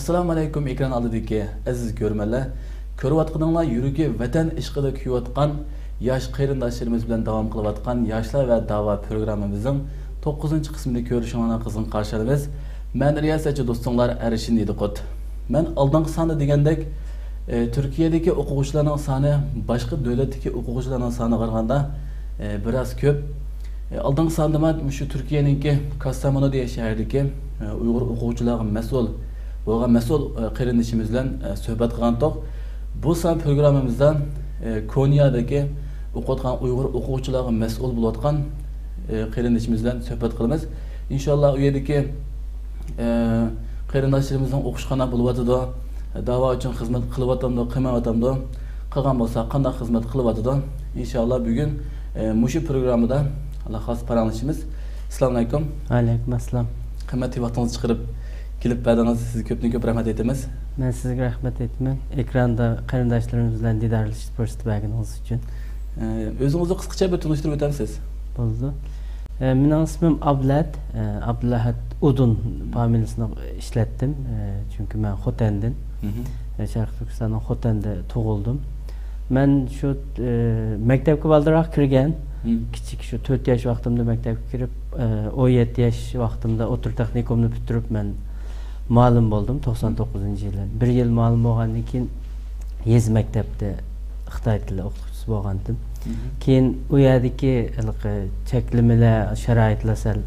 Assalamu alaykum ekran oldidagi aziz ko'rmanlar. Ko'rayotganinglar yuragi vatan ishqida kuyayotgan yosh qarindoshlarimiz bilan davom qilayotgan Yoshlar va da'vo programmamizning 9-qismini ko'rishingizni qizg'in qarshilaymiz. Men riyosatchi do'stlar Arishin Ediqot. Men oldingi sonda degandek Turkiyadagi o'quvchilarning soni boshqa davlatdagi o'quvchilarning soniga qaraganda biroz ko'p. Oldingi sonda men shu Turkiyaningki Kastamonu degan shahardagi Uyg'ur o'quvchilarga mas'ul bo'lgan mas'ul qarindoshimiz bilan suhbat qilgandik. Bu son programmamizda Konyadagi o'qiyotgan Uyg'ur o'quvchilarga mas'ul bo'layotgan qarindoshimiz bilan suhbat qilamiz. Inshaalloh u yerdagi qarindoshlarimizning o'qishxona bo'layotdi. Da'vo uchun xizmat qilyaptimdi, qilmayaptimdi. Qilgan bo'lsa qanday xizmat qilyapti? Inshaalloh bugun mushu programmada Allah xos paranglashimiz. Assalomu alaykum. Alaykum assalom. Qimmatli vaqtingizni chiqarib kelib berdingiz. Sizga ko'p rahmat aytamiz. Men sizga rahmat aytaman. Ekranda qarindoshlarimiz bilan diydorlashib ko'rsatganingiz uchun. O'zingizni qisqacha bir tanishtirib o'tasiz. Bo'ldi. Mening ismim Ablat, Abdulahat Udun familiyasini ishlatdim. Chunki men Xotandan, Sharq Turkistonning Xotanda tug'ildim. Men shu maktabga baldiroq kirgan. Kichik shu 4 yosh vaqtimda maktabga kirib, 17 yosh vaqtimda o'tir texnikumni bitirib men muallim bo'ldim 99-yili. 1 yil muallim bo'lgandan keyin Yez maktabda Xitoy tili o'qituvchisi bo'lgandim. Keyin u yerdagi cheklamalar, sharoitlar sal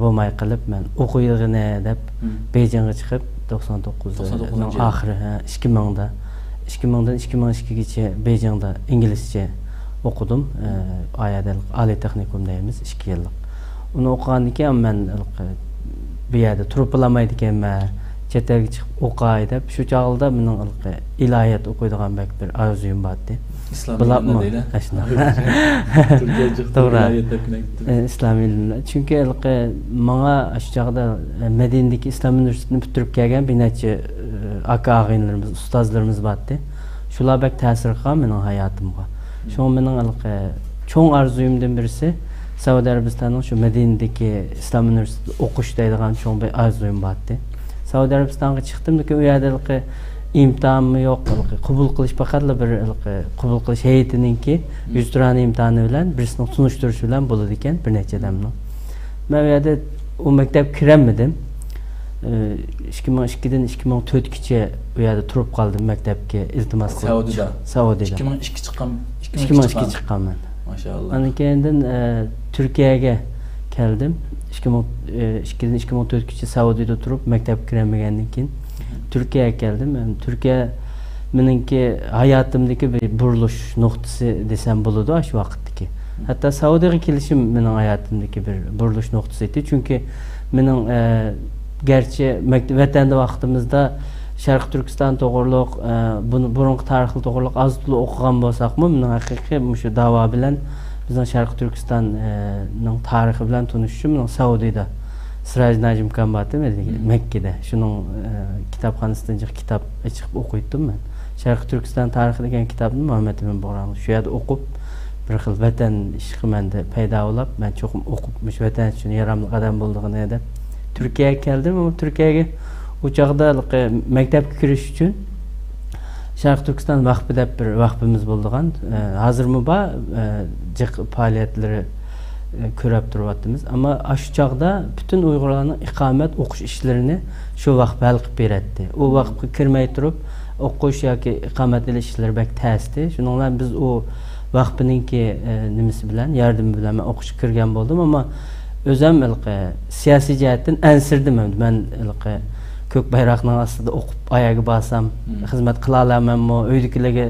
bo'lmay qilib men o'qiydig'ini deb Bejingga chiqib 99-ning oxiri 2000dan 2002gacha Bejingda inglizcha o'qidim. Oyadalik oliy texnikum deymiz 2 yillik. Uni o'qigandan keyin men bu yerda turib olamaydi ekanman, chet elga chiqib o'qay deb shu chog'da mening iloyat o'qiydigan bir orzuyim bor edi. Islom ilmida Turkiya islom ilmida. Chunki menga shu chog'da Madinadagi islom universitetini bitirib kelgan bir necha aka og'inlarimiz, ustozlarimiz bor edi. Shular bek ta'sir qilgan mening hayotimga. Şu mening cho'ng orzuyimdan birisi Saudiya Arabistonning shu Madinadagi islom universitetida o'qish deydigan cho'ng bir orzuyim bor edi. Saudiya Arabistonga chiqdim, lekin u yerda imtihonmi yo'q, qabul qilish faqat bir qabul qilish hay'atininki 100 turani imtihoni bilan birisini tunishtirish bilan bo'ladi ekan bir necha damni. Men u yerda u maktabga kiramadim. 2002dan 2004gacha u yerda turib qoldim maktabga iltimos qilib. Saudiyada. 2002 chiqqan. 2002 chiqqanman. Maşallah. Ana keyin Turkiyaga keldim. 2002dan 2004gacha Saudiyada turib maktabga kiramagandan keyin Turkiyaga keldim. Turkiya meningki hayotimdagi bir burilish nuqtasi desam bo'ladi shu vaqtdagi. Hatto Saudiyaga kelishim mening hayotimdagi bir burilish nuqtasi edi. Chunki mening gerçi vatanda vaqtimizda Sharq Turkiston to'g'riliq, burungi tarixli to'g'riliq az tili o'qigan bo'lsaqmi, mening haqiqiy shu da'vo bilan bizning Sharq Turkistonning tarixi bilan tanishishim mening Saudiyada Siraj Najim Kambati Makkada shuning kitobxonasidan kitob chiqib o'qiydim men. Sharq Turkiston tarixi degan kitobni Muhammad ibn Bag'rami shu yerda o'qib bir xil vatan ishqi menda paydo bo'lib, men cho'qim o'qib mush vatan uchun yaramli qadam bo'ldigini deb Turkiyaga keldim. Ama Turkiyaga u chog'da maktabga kirish uchun Sharq Turkiston vaqfi deb bir vaqfimiz bo'lgan. Hozirmi bor jiq faoliyatlari ko'rib turyapmiz. Ammo shu chog'da butun Uyg'urlarning iqomat o'qish ishlarini shu vaqf hal qilib beradi. U vaqfga kirmay turib o'qish yoki iqomat ilish ishlari bak ta'sdi. Shuning bilan biz u vaqfiningki nimasi bilan, yordami bilan men o'qishga kirgan bo'ldim. Ammo o'zim siyosiy jihatdan ansirdim. Men ko'k bayroqning ostida o'qib oyaga bosam xizmat qila olamanmi, uydagilarga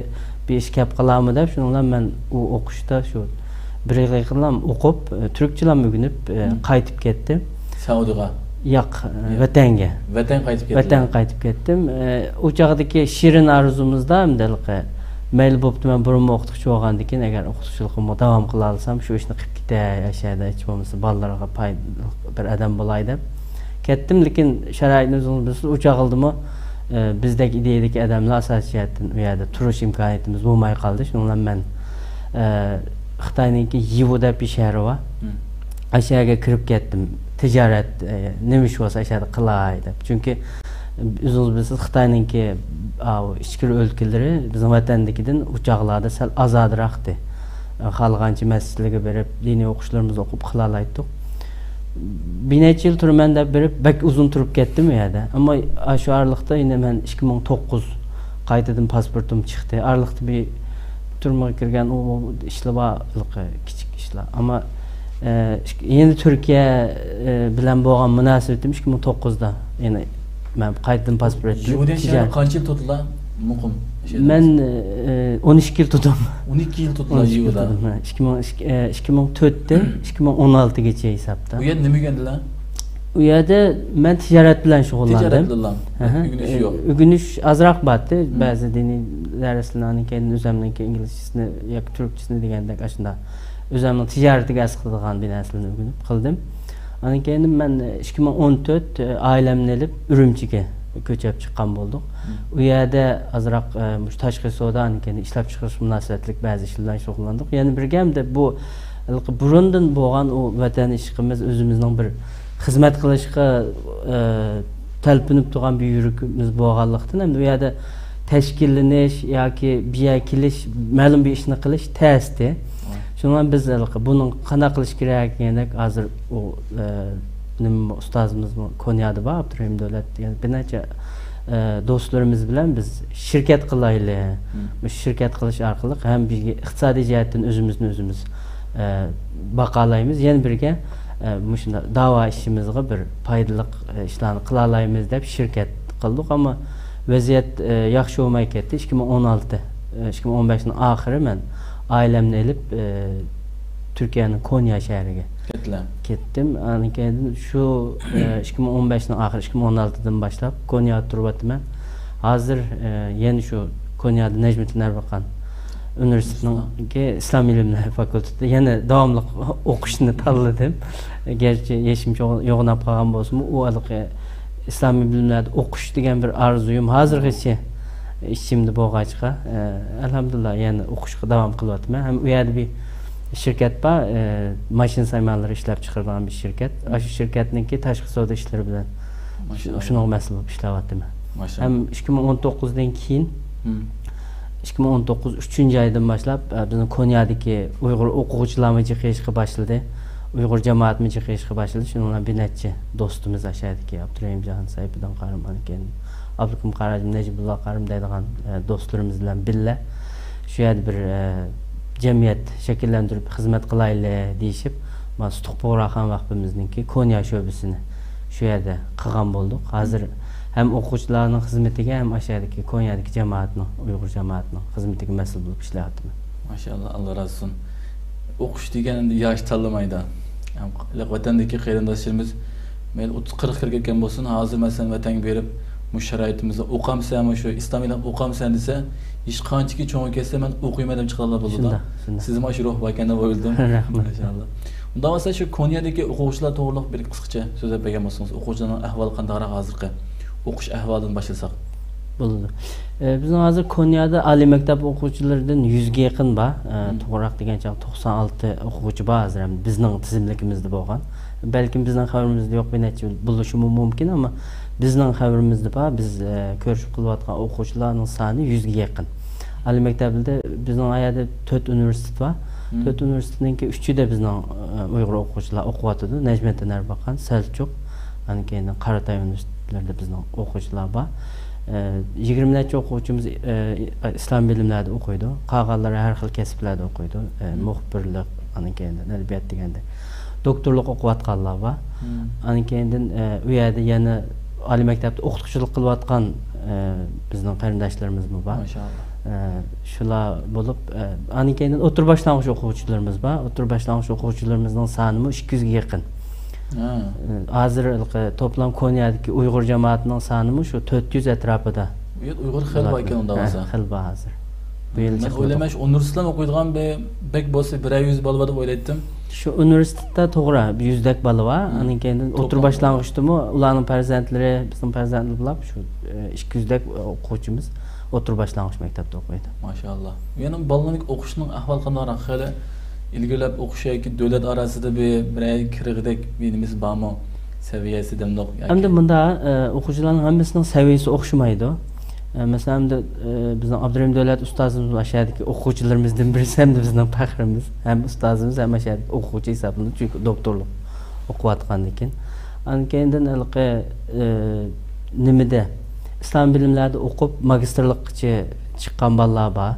bir ish kelib qolarmi deb shuning bilan men u o'qishda shu bir yildan o'qib turkchalarni o'rganib qaytib ketdim. Saudiyaga? Yo'q, vatanga. Vatan qaytib ketdim. U chog'dagi shirin arzumizda hamda mayli bo'pti, men burun o'qituvchi bo'lgandan keyin agar o'qituvchiligimni davom qila olsam shu ishni qilib ketay, yashayda hech bo'lmasa bolalarga bir odam bo'lay deb ketdim. Lekin sharoitni o'zingiz bilasiz, u chog'ildimi bizdagi ideyadagi odamlar asosiyatdan u yerda turish imkoniyatimiz bo'lmay qoldi. Shuning bilan men Xitoyningki Yivu deb bir shahri bor. O'sha yerga kirib ketdim. Tijorat nima ish bo'lsa o'sha yerda qilay deb. Chunki Özünüz bilesiz Xitayninki ichki o'lkalari bizning vatandagidan uchoqlarda sal azadroqdi. Xalqancha masjidlarga berib, diniy o'qishlarimizni o'qib qila oldik. Bir necha yil turman deb berib, bak uzun turib ketdim u yerda. Ammo shu araliqda endi men 2009 qaytadan pasportim chiqdi. Araliqda bir turmaga kirgan u ishlar bor, kichik ishlar. Ammo endi Turkiya bilan bo'lgan munosabatim 2009da, ya'ni men qaytadan pasport Juriya qancha yil tutdilar? Muqim. Men 12 yil tutdim. 12 yil tutdilar Juriyada. 2004 dan 2016gacha hisobda. U yerda nima o'rgandilar? U yerda men tijorat bilan shug'ullandim. Tijorat bilan. O'rganish yo'q. O'rganish azroq batdi. Ba'zi diniy darslarning keyin o'zimning inglizchasini yoki turkchasini degandek ashunda o'zimning tijoratiga asqiladigan bir narsalarni o'rganib qildim. Ondan keyin men 2014 ailemni olib Urumchiga ko'chib chiqqan bo'ldik. U yerda azroq tashqi savdodan keyin ishlab chiqarish munosabatlik ba'zi ishlar bilan shug'ullandik. Ya'ni birga hamda bu burundan bo'lgan u vatan ishqimiz o'zimizning bir xizmat qilishga talpinib turgan bir yuragimiz bo'lganlikdan hamda u yerda tashkillanish yoki biya kelish, ma'lum bir ishni qilish tasdi. Shundan biz buning qanday qilish kerak degandak hozir u ustozimiz Konyada bor, Abdurahim Davlat degan bir necha do'stlarimiz bilan biz shirkat qilaylik. Bu shirkat qilish orqali ham bir iqtisodiy jihatdan o'zimizni o'zimiz baqalaymiz, yana birga shunda da'vo ishimizga bir foydali ishlarni qila olamiz deb shirkat qildik, ammo vaziyat yaxshi bo'lmay ketdi. 2015 ning oxiri men ailemni olib Turkiyaning Konya shahriga ketdim. Keyin shu 2015 ning oxiri 2016 dan boshlab Konyada turyapman. Hozir yana shu Konyada Najmiddin Erbakan Universitetining Islom ilmlari fakultetida yana davomli o'qishni tanladim. Gerçi yeşim yo'g'inab qolgan bo'lsa, u islom bilimlarida o'qish degan bir orzuyim hozirgacha ishimda bo'lg'achqa, alhamdulillah yana o'qishga davom qilyapman. Ham u yerda bir shirkat bor, mashina saymanlari ishlab chiqargan bir shirkat. Shu shirkatningki tashqi savdo ishlari bilan shuning mas'ul bo'lib ishlayapman. Ham 2019 dan keyin 2019 3-oydan boshlab bizning Konyadagi Uyg'ur o'quvchilarni chiqishga boshladi. Uyg'ur jamoatini chiqishga boshladi. Shundan bir necha do'stimiz ashadiki Abdurahim Jahan Sayfidan Qahramon ekan, Abdukum Qarajim, Najibulloh Qarim deydigan do'stlarimiz bilan birga shu yerda bir jamiyat shakllantirib xizmat qilaylik deyishib, mana Sutuqpo'raxon vaqtimizningki Konya sho'basini shu yerda qilgan bo'ldik. Hozir hem o'quvchilarning xizmatiga ham ashadiki Konyadagi jamoatning, Uyg'ur jamoatining xizmatiga mas'ul bo'lib ishlayapman. Maşallah, Allah razı olsun. O'qish degan yosh tanlamaydi. Vatandagi qarindoshlarimiz men 30-40 yil ketgan bo'lsin, hozir masalan vatanga berib, bu sharoitimizda o'qamsan, shu islomiylar o'qamsan desa, hech qanchaki cho'ng kelsa men o'qiyman deb chiqadilar bo'ladi. Siz mana shu ruh vakanda bo'ldim. Rahmat. Maşallah. Unda bo'lsa shu Konyadagi o'quvchilar to'g'riliq bir qisqacha so'zlab bergan bo'lsangiz, o'quvchilarning ahvoli qanday hozirgi? O'qish ahvolidan boshlasak bo'ladi. Bizning hozir Konyada oliy maktab o'quvchilaridan 100 ga yaqin bor. To'g'riroq degancha 96 o'quvchi bor hozir ham bizning tizimligimizda bo'lgan. Balkim bizning xabarimizda yo'q bir necha bo'lishi mumkin, ammo bizning xabarimizda bor. Biz ko'rishib qilayotgan o'quvchilarning soni 100 ga yaqin. Oliy maktabda bizning ayada 4 universitet bor. 4 universitetningki 3'ida bizning Uyg'ur o'quvchilar o'qiyotdi. Najmiddin Erbakan, Selçuk, keyin Qaratay universitetlarida bizning o'quvchilar bor. 20 necha o'quvchimiz islom bilimlarida o'qiydi. Qolganlari har xil kasblarda o'qiydi. Muxbirlik, keyin adabiyot deganda doktorlik o'qiyotganlar bor. Keyin u yerda yana oliy maktabda o'qituvchilik qilayotgan bizning qarindoshlarimiz bor. Maşallah. Shular bo'lib, keyin o'tir boshlang'ich o'quvchilarimiz bor. O'tir boshlang'ich o'quvchilarimizning soni 200 ga yaqin. Hozir toplam Konyadagi Uyg'ur jamoatining soni shu 400 atrofida. Uyg'ur xil bor ekan unda bo'lsa. Xil bor hozir. Bu yil men o'ylayman shu universitetdan o'qiydigan bek bo'lsa 100 bola bor deb o'ylaydim. Shu universitetda to'g'ri 100 dak bola bor. Keyin o'tir boshlang'ichdimi ularning farzandlari, bizning farzandlar bilan shu 200 dak o'quvchimiz o'tir boshlang'ich maktabda o'qiydi. Maşallah. Yana bolalarning o'qishining ahvoli qanday? Xili ilgilab o'qish yoki davlat orasida bir kirig'idek birimiz bormi? Seviyesi demdoq. Endi bunda o'quvchilarning hammasining saviyasi o'xshamaydi. Mesela bizning Abdurahim Davlat ustozimiz aşağıdaki o'quvchilarimizdan birisi hamda bizning faxrimiz. Hem ustozimiz ham aşağıdaki o'quvchi hisoblanadi, chunki doktorlik o'qiyotgandan keyin. Ana keyin alqi nimada islom bilimlarida o'qib magistrlikcha chiqqan bolalar bor.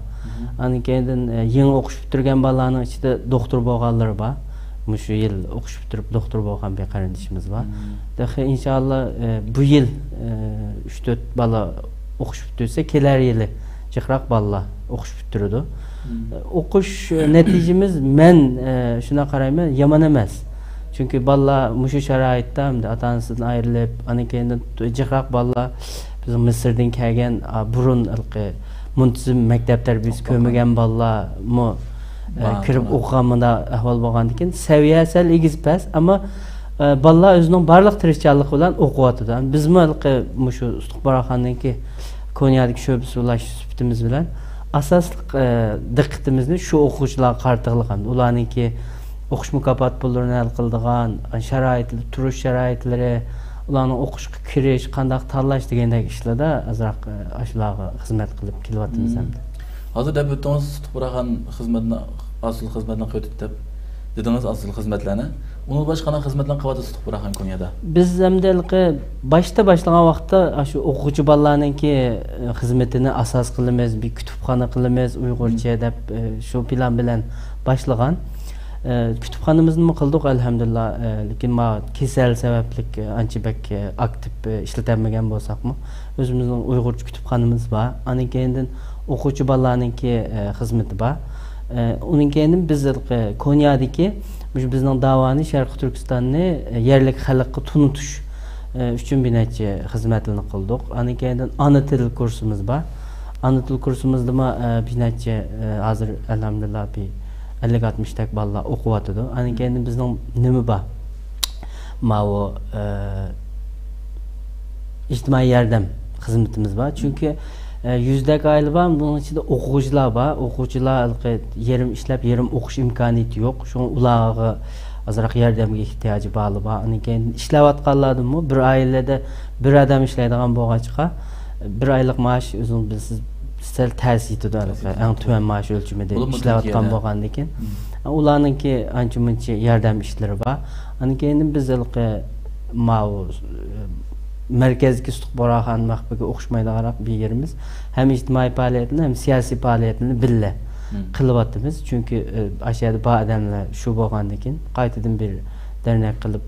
Ana keyin yangi o'qish bitirgan bolalarning ichida doktor bo'lganlar bor. Mushu yil o'qish bitirib doktor bo'lgan bir qarindishimiz bor. Daha inshaalloh bu yil 3-4 bola o'qish bitirsa, kelar yili jiqroq bolalar o'qish bitiradi. O'qish natijamiz men shuna qarayman, yomon emas. Chunki bolalar mushu sharoitda hamda ota-onasidan ayrilib, ana keyin jiqroq bolalar biz Misrdan kelgan burun muntazam maktab tarbiyasi ko'rmagan bolalarmi kirib o'qiganmanda ahvol bo'lgandan keyin saviyasi sal egiz past, ammo bolalar o'zining barliq tirishchanligi bilan o'qiyotdi. Bizmi mushu istiqboraxonniki Konya'daki sho'basi ulash sifatimiz bilan asosli diqqatimizni shu o'quvchilarga qaratganmiz. Ularningki o'qish mukofot pullarini hal qiladigan sharoitlar, turish sharoitlari, ularning o'qishga kirish, qanday tanlash degandek ishlarda azroq shularga xizmat qilib kelyapmiz hamda. Hozir deb o'tdingiz istiqboraxon xizmatini, asl xizmatini qo'yib deb dedingiz, asl xizmatlarni. Uni boshqa xizmatlarni qilyapti istiqboraxon Konyada. Biz hamdalqi boshda boshlagan vaqtda shu o'quvchi bolalarningki xizmatini asos qilamiz, bir kutubxona qilamiz Uyg'urcha deb shu plan bilan boshlagan. Kutubxonamizni qildik alhamdulillah, lekin ma kasal sabablik ancha bak aktiv ishlatilmagan bo'lsaqmi, o'zimizning Uyg'urcha kutubxonamiz bor. Ana keyin o'quvchi bolalarningki xizmati bor. Uning keyin biz Konyadagi bizning davoni Sharqiy Turkistonni yerlik xalqqa tunutish uchun bir necha xizmatlarni qildik. Ana keyin ana til kursimiz bor. Ana til kursimizda bir necha hozir alhamdulillah bir 50-60 tak bolalar o'qiyotdi. Ana keyin bizning nima bor? Mavo ijtimoiy yordam xizmatimiz bor. Chunki 100 aile var, bunun içinde o'quvchilar bor. O'quvchilar yerim ishlab, yerim o'qish imkoniyati yo'q. Shu ularga azroq yordamga ehtiyoji bor. Ana keyin ishlayotganlarmi bir oilada bir odam ishlaydigan bo'lgancha bir oylik maosh o'zing bilsiz sal ta'sir etadi. Eng tuvan maosh o'lchimida ishlayotgan bo'lgandan keyin ularningki ancha-muncha yordam ishlari bor. Ana keyin biz merkezki istiqboraxon mahbuga o'xshamaydigan bir yerimiz. Hem ijtimoiy faoliyatni, hem siyosiy faoliyatni birga qilyapmiz. Chunki aşağıda bu odamlar shu bo'lgandan keyin qaytadan bir dernek qilib,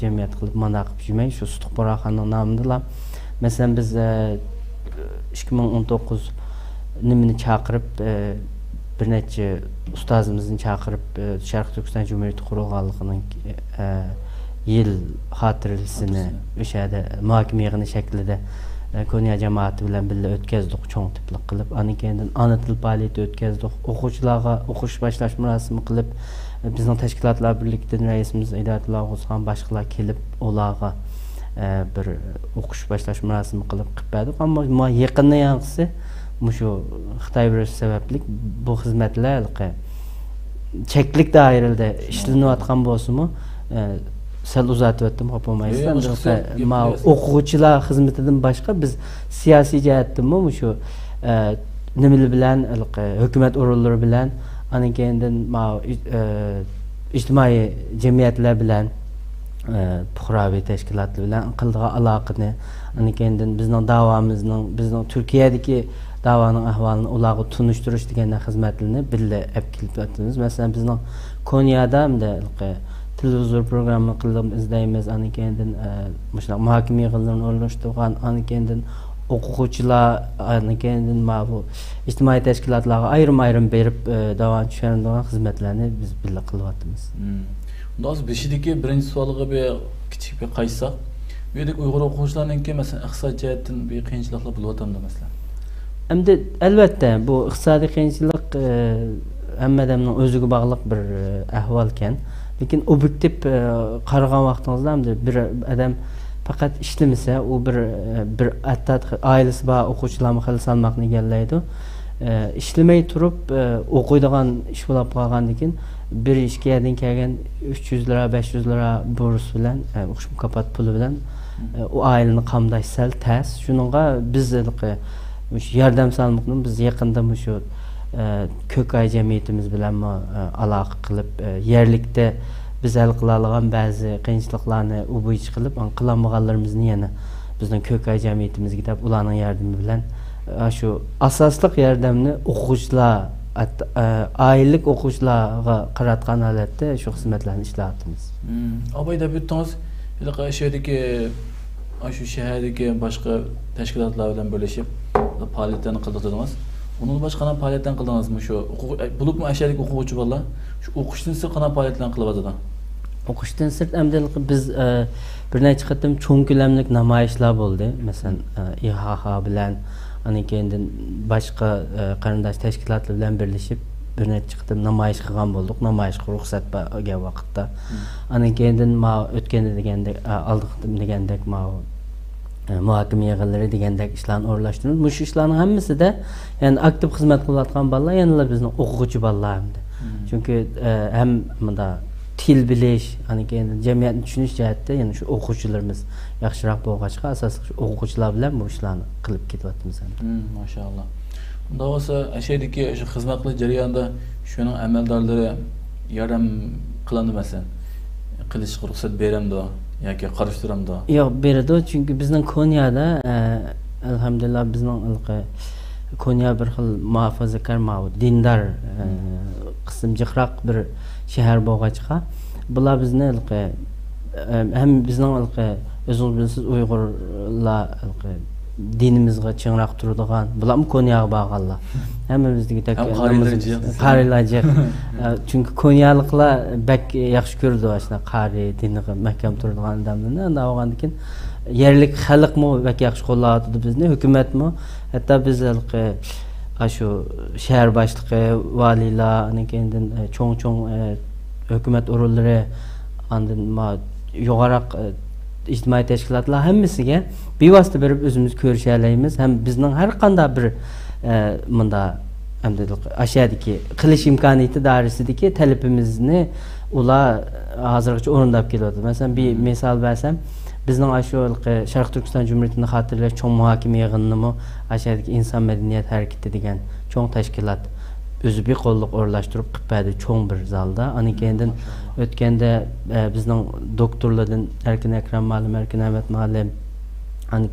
jamiyat qilib, mana qilib yurmay, shu istiqboraxonning nomida. Masalan biz 2019 nimani chaqirib, bir necha ustozimizni chaqirib, Sharqiy Turkiston Cumhuriyati qurilganligining yil xotirasini o'shada muhokama yig'ini shaklida Konya jamoati bilan birga o'tkazdik, cho'ng tipli qilib. Ana keyin ana til faoliyati o'tkazdik. O'quvchilarga o'qish boshlash murosimi qilib, bizning tashkilotlar birligidan raisimiz Idoatullo Og'uzxon boshqalar kelib, ularga bir o'qish boshlash murosimi qilib berdik. Ammo yaqinda yanqisi shu Xitoy virusi sababli bu xizmatlar cheklik doirasida ishlanayotgan bo'lsa-mu, sal uzatib o'tdim, xo'polmaysiz. O'quvchilar xizmatidan boshqa biz siyosiy jihatdan shu nimalar bilan, hukumat organlari bilan, ana keyin ijtimoiy jamiyatlar bilan, fuqaroviy tashkilotlar bilan qildigan aloqani, ana keyin bizning davomizning, bizning Turkiyadagi davoning ahvolini ularga tunishtirish degan xizmatlarni birga olib kelib o'tamiz. Masalan, bizning Konyada hamda televizor programma qilib izlaymiz. Ana keyin mushunday muhokama yig'inlarini o'rnashtirgan, ana keyin o'quvchilar, ana keyin bu ijtimoiy tashkilotlarga ayrim berib davom tushiradigan xizmatlarni biz birga qilyapmiz. Unda hozir beshidagi birinchi savolga bir kichik bir qaytsak, bu yerda Uyg'ur o'quvchilarningki masalan iqtisodiy jihatdan bir qiyinchiliklar bo'lyaptimi masalan? Endi albatta bu iqtisodiy qiyinchilik hammadan o'ziga bog'liq bir ahvol ekan. Lekin obyektiv qaragan vaqtingizda bir odam faqat ishlamasa, u bir ailasi bor o'quvchilarni xil salmoqni egallaydi. ishlamay turib o'qiydigan ish bo'lib qolgandan keyin bir ishga yerdan kelgan 300 lira 500 lira burs bilan o'qish mukofot puli bilan o aileni qamdash sal tez. Shuningga biz yordam salmoqni biz yaqinda shu Kökay jamiyatimiz bilan aloqa qilib yerlikda biz hal qila olgan ba'zi qiyinchiliklarni ubuch qilib, qilamaganlarimizni yana bizning Kökay jamiyatimizga deb ularning yordami bilan shu asosliq yordamni o'quvchilar, aylik o'quvchilarga qaratgan holatda shu xizmatlarni ishlatamiz. Abay deb o'tdingiz, shu shahardagi boshqa tashkilotlar bilan birlashib faoliyatlarni qildingiz. Onun başka qana faoliyatlarni qildingizmi? Shu bulupmi ashadagi o'quvchi bolalar shu o'qishdan sirt qana faoliyatlarni qilyapti. O'qishdan sirt amdalik biz bir necha qatim cho'ng ko'lamlik namoyishlar bo'ldi. Masalan, IHH bilan keyin boshqa qarindosh tashkilotlar bilan birlashib bir necha qatim namoyish qilgan bo'ldik. Namoyishga ruxsat bergan vaqtda. Keyin o'tganda degandek degandek muhokama yig'inlari degandek ishlarni o'rlashtiramiz. Bu ishlarning hammasida yani aktiv xizmat qilayotgan bolalar yana bizning o'quvchi bolalarimiz. Chunki ham bunda til bilish, keyin jamiyatni tushunish jihatda yana shu o'quvchilarimiz yaxshiroq bo'lg'achqa asosiy o'quvchilar bilan bu ishlarni qilib ketyapmiz. Maşallah. Bunda bo'lsa ashadagi shu xizmat qilish jarayonida shuning amaldorlari yordam qilinmasin. Qilishga ruxsat beramdi yoki qarashtiramdi? Yo'q, beradi, chunki bizning Konyada alhamdulillah bizning Konya bir xil muhofazakor, dindor qism jiqroq bir shahar bo'lg'achqa, bular bizni ham bizning o'zingiz bilasiz Uyg'urlar dinimizga chinroq turadigan, bular Konyaga borganlar. Hammamizdek qarilarga. Chunki konyaliklar bak yaxshi ko'rdi o'shna qari diniga mahkam turadigan odamlarni. Unda olgandan keyin yerlik xalqmi bak yaxshi qo'llayotdi bizni, hukumatmi, hatto biz shu shahar boshlig'i, valiylar, keyin cho'ng hukumat o'rinlari, andin yuqoriroq ijtimoiy tashkilotlar hammasiga bevosita berib o'zimiz ko'risha olamiz. Ham bizning har qanday bir bunda ashadagi qilish imkoniyati doirasidagi talabimizni ular hozirgacha o'rindab kelyapti. Masalan, bir misol bersam, bizning shu Sharq Turkiston Jumhuriyatini xotirlash cho'ng muhokama yig'inini ashadagi inson madaniyat harakati degan cho'ng tashkilot o'zi bir qo'lliq o'rlashtirib qildi cho'ng bir zalda. Keyin o'tganda bizning doktorlardan Erkin Akram Ma'lim, Erkin Ahmad Ma'lim,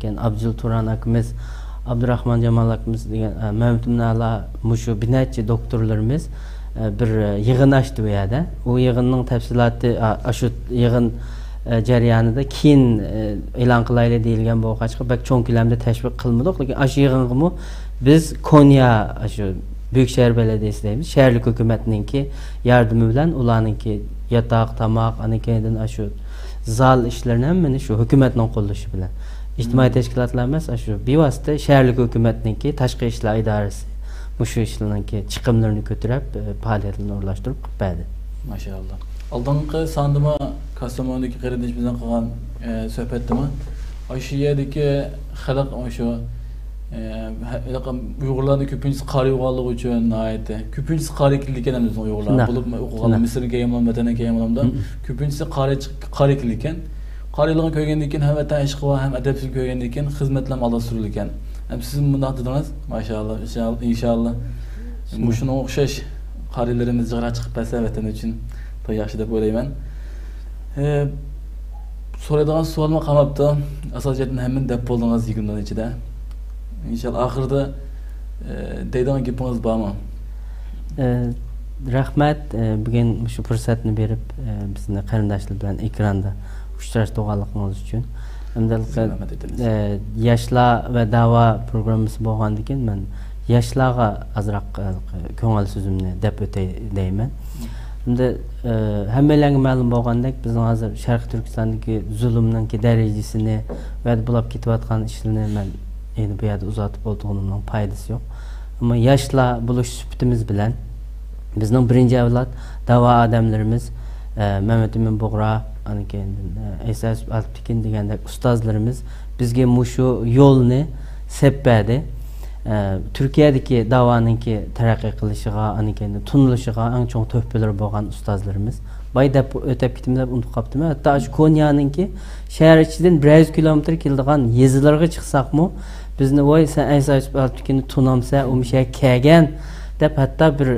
keyin Abdul Turan akamiz, Abdurrahman Jamal akamiz degan Ma'mtumnala mushu bir necha doktorlarimiz bir yig'in ochdi bu yerda. U yig'inning tafsiloti shu yig'in jarayonida keyin e'lon qilaylik deyilgan bo'lg'achqa bak cho'ng ko'lamda tashviq qilmadik, lekin shu yig'inga biz Konya shu Büyükşehir Belediyesi deymiz, şehirlik hükümetinki yardımı bilen ularınki yatak, tamak, keyin şu zal işlerini hemmini şu hükümetin qo'llashi bilan. İctimai teşkilatlar emas, şu bevosita şehirlik hükümetinki tashqi ishlar idorasi shu ishlarninki chiqimlarini ko'tarib, faoliyatlarini o'rlashtirib qiladi. Maşallah. Oldingi sondima Kastamonudagi qarindosh bilan qilgan suhbatdami? Shu yerdagi xalq shu Uyg'urlarning ko'pincha qari bo'lganligi uchun aytdi. Ko'pincha qari ekan biz Uyg'urlar bo'lib o'qigan Misrga ham, Vatanga ham ko'pincha qari ekan. Qariligini ko'rgandan keyin ham vatan ishqi va ham adabsiz ko'rgandan keyin xizmatlar olib surilgan ekan. Ham siz bunday dedingiz, maşallah, inshaalloh. Shunga o'xshash qarilarimiz jig'ra chiqib qolsa vatan uchun yaxshi deb o'ylayman. So'raydigan savolim qolmabdi. Asosiyatni hamma deb bo'ldingiz 20 dan ichida. İnşallah ahırda deydigan gapingiz bormi? Rahmat, bugün shu fursatni berib bizni qarindoshlar bilan ekranda uchrashtirganligingiz uchun. Yoshlar va da'vo programmasi bo'lgandan keyin men yoshlarga azroq ko'ngil so'zimni deb o'tay deyman. Endi hammalarga ma'lum bo'lgandek, bizning hozir Sharq Turkistondagi zulmning darajasini va bo'lib ketayotgan ishlarni men endi bu yerda uzatib o'tganimning foydasi yo'q. Ammo yoshlar bo'lish sifatimiz bilan bizning birinchi avlod da'vo odamlarimiz Mehmet Emin Bug'ra, keyin Isa Alptekin degandek ustozlarimiz bizga shu yo'lni sepadi. Türkiye'deki davanınki terakki kılışıga, anikendi tunuluşuga en çok töhbeler boğan ustazlarımız. Bay dep ötep gittim dep unutup kaptım. Hatta şu Konya'nınki şehir içinden 100 kilometre kildigan yezilarga çıksakmı bizni oy sen aysa baltikini tunamsa o şey kegen dep hatta bir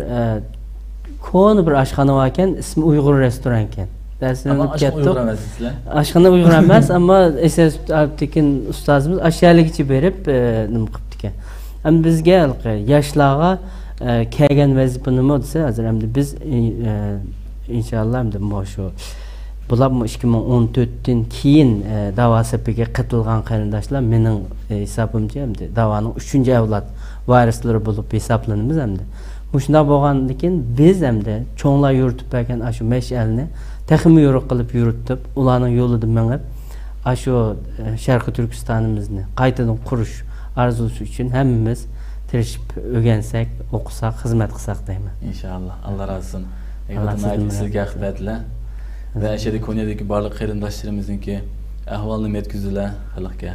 konu bir aşxana varken ismi Uygur restoran eken. Ama aşkına Uygur emas sizler. Aşxana Uygur emas ama esas Alptekin ustazımız aşağılık içi berip nim qıptı. Ama bizge yaşlarga kegen vazifani nima desa hozir hamda biz inşallah hamda şu bular 2014'ten keyin dava sepiga qatılgan qarindoshlar mening hisobimcha hamda davanın 3-avlod varislari bo'lib hisoblanamiz hamda. Muşunda bo'lgandan keyin biz hamda cho'nglar yuritib bergan shu mash'alni texmi yo'riq qilib yuritib, ularning yo'lida mengib, shu Sharqiy Turkistonimizni qaytadan qurish arzusi uchun hammamiz tirishib o'rgansak, o'qisak, xizmat qilsak deyman. İnşallah. Allah razı olsun. Eyvallah sizga rahmatlar. Ve aşağıda Konya'daki barliq qarindoshlarimizningki ahvolni yetkazdilar xalqqa.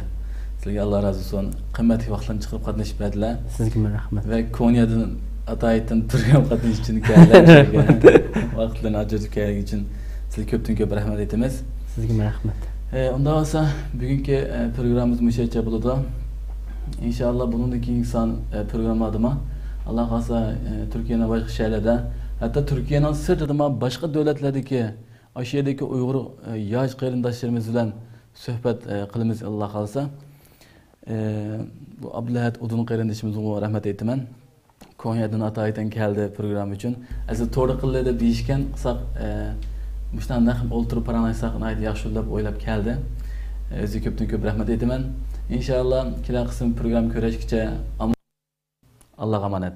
Sizlarga Allah razı olsun. Qimmatli vaqtlarni chiqarib qatnashib berdilar. Sizga rahmat. Ve Konya'dan Atay'dan program qatnash uchun keldilar. Vaqtlarni ajratib için sizga ko'pdan-ko'p rahmat aytamiz. Sizga rahmat. Unda olsa bugungi programımız müşahede bo'ladi. İnşallah bunundaki insan programladıma Allah kalsa Türkiye'nin başka şehirlerde hatta Türkiye'nin sırtında başka devletlerdeki aşağıdaki Uygur yaş qarindoshlarimiz bilan suhbat qilamiz Allah kalsa. Bu Abdulahat Udun qarindoshimizga rahmat aytaman. Konya'dan Atay'dan keldi program için. Aslında to'g'ri qildi deb deyishgan qilsak muştanda o'ltirib paranaysak aytib yaxshilab o'ylab keldi. O'ziga ko'pdan-ko'p rahmat aytaman. İnşallah kelar qism program ko'rishgacha Allah'a emanet.